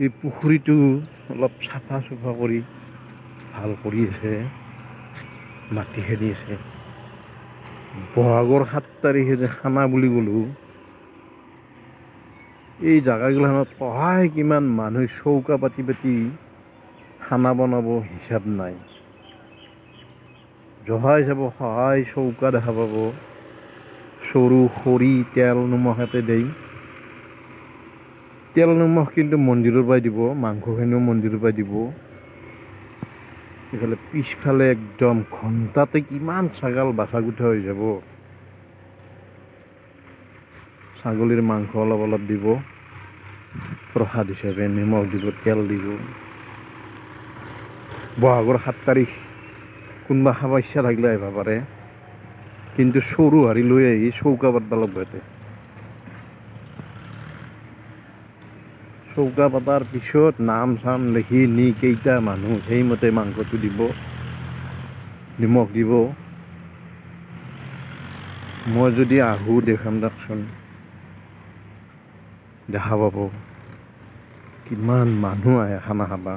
এই পুখুৰীটো অলপ চাফা চুফা কৰি ভাল কৰি আছে, মাটি খেদি আছে। বহাগৰ 7 তাৰিখে যে খানা বুলি ক'লোঁ, এই জাগাগিলাখনত সহায় কিমান মানুহ চৌকা পাতি পাতি খানা বনাব হিচাপ নাই। জহাই চাব সহায় চৌকা দেখা পাব, চৰু খৰি তেল নিমখেতে দেই। তেল নিমখ কিন্তু মন্দিৰৰ পৰাই দিব, মাংসখিনিও মন্দিৰৰ পৰাই দিব। ইফালে পিছফালে একদম ঘণ্টাতে কিমান ছাগাল বাচা গুঠা হৈ যাব। ছাগলীৰ মাংস অলপ অলপ দিব প্ৰসাদ হিচাপে, নিমখ দিব, তেল দিব। বহাগৰ 7 তাৰিখ কোনোবা খাব ইচ্ছা থাকিলে আহিব পাৰে, কিন্তু চৰু হাৰি লৈ আহি চৌকা পাতবা লাগব। ইয়াতে চৌকা পাতাৰ পিছত নাম চাম লিখি নি কেইটা মানুহ সেইমতে মাংসটো দিব, নিমখ দিব। মই যদি আহোঁ দেখাম দিয়কচোন, দেখা পাব কিমান মানুহ আহে খানা খাবা।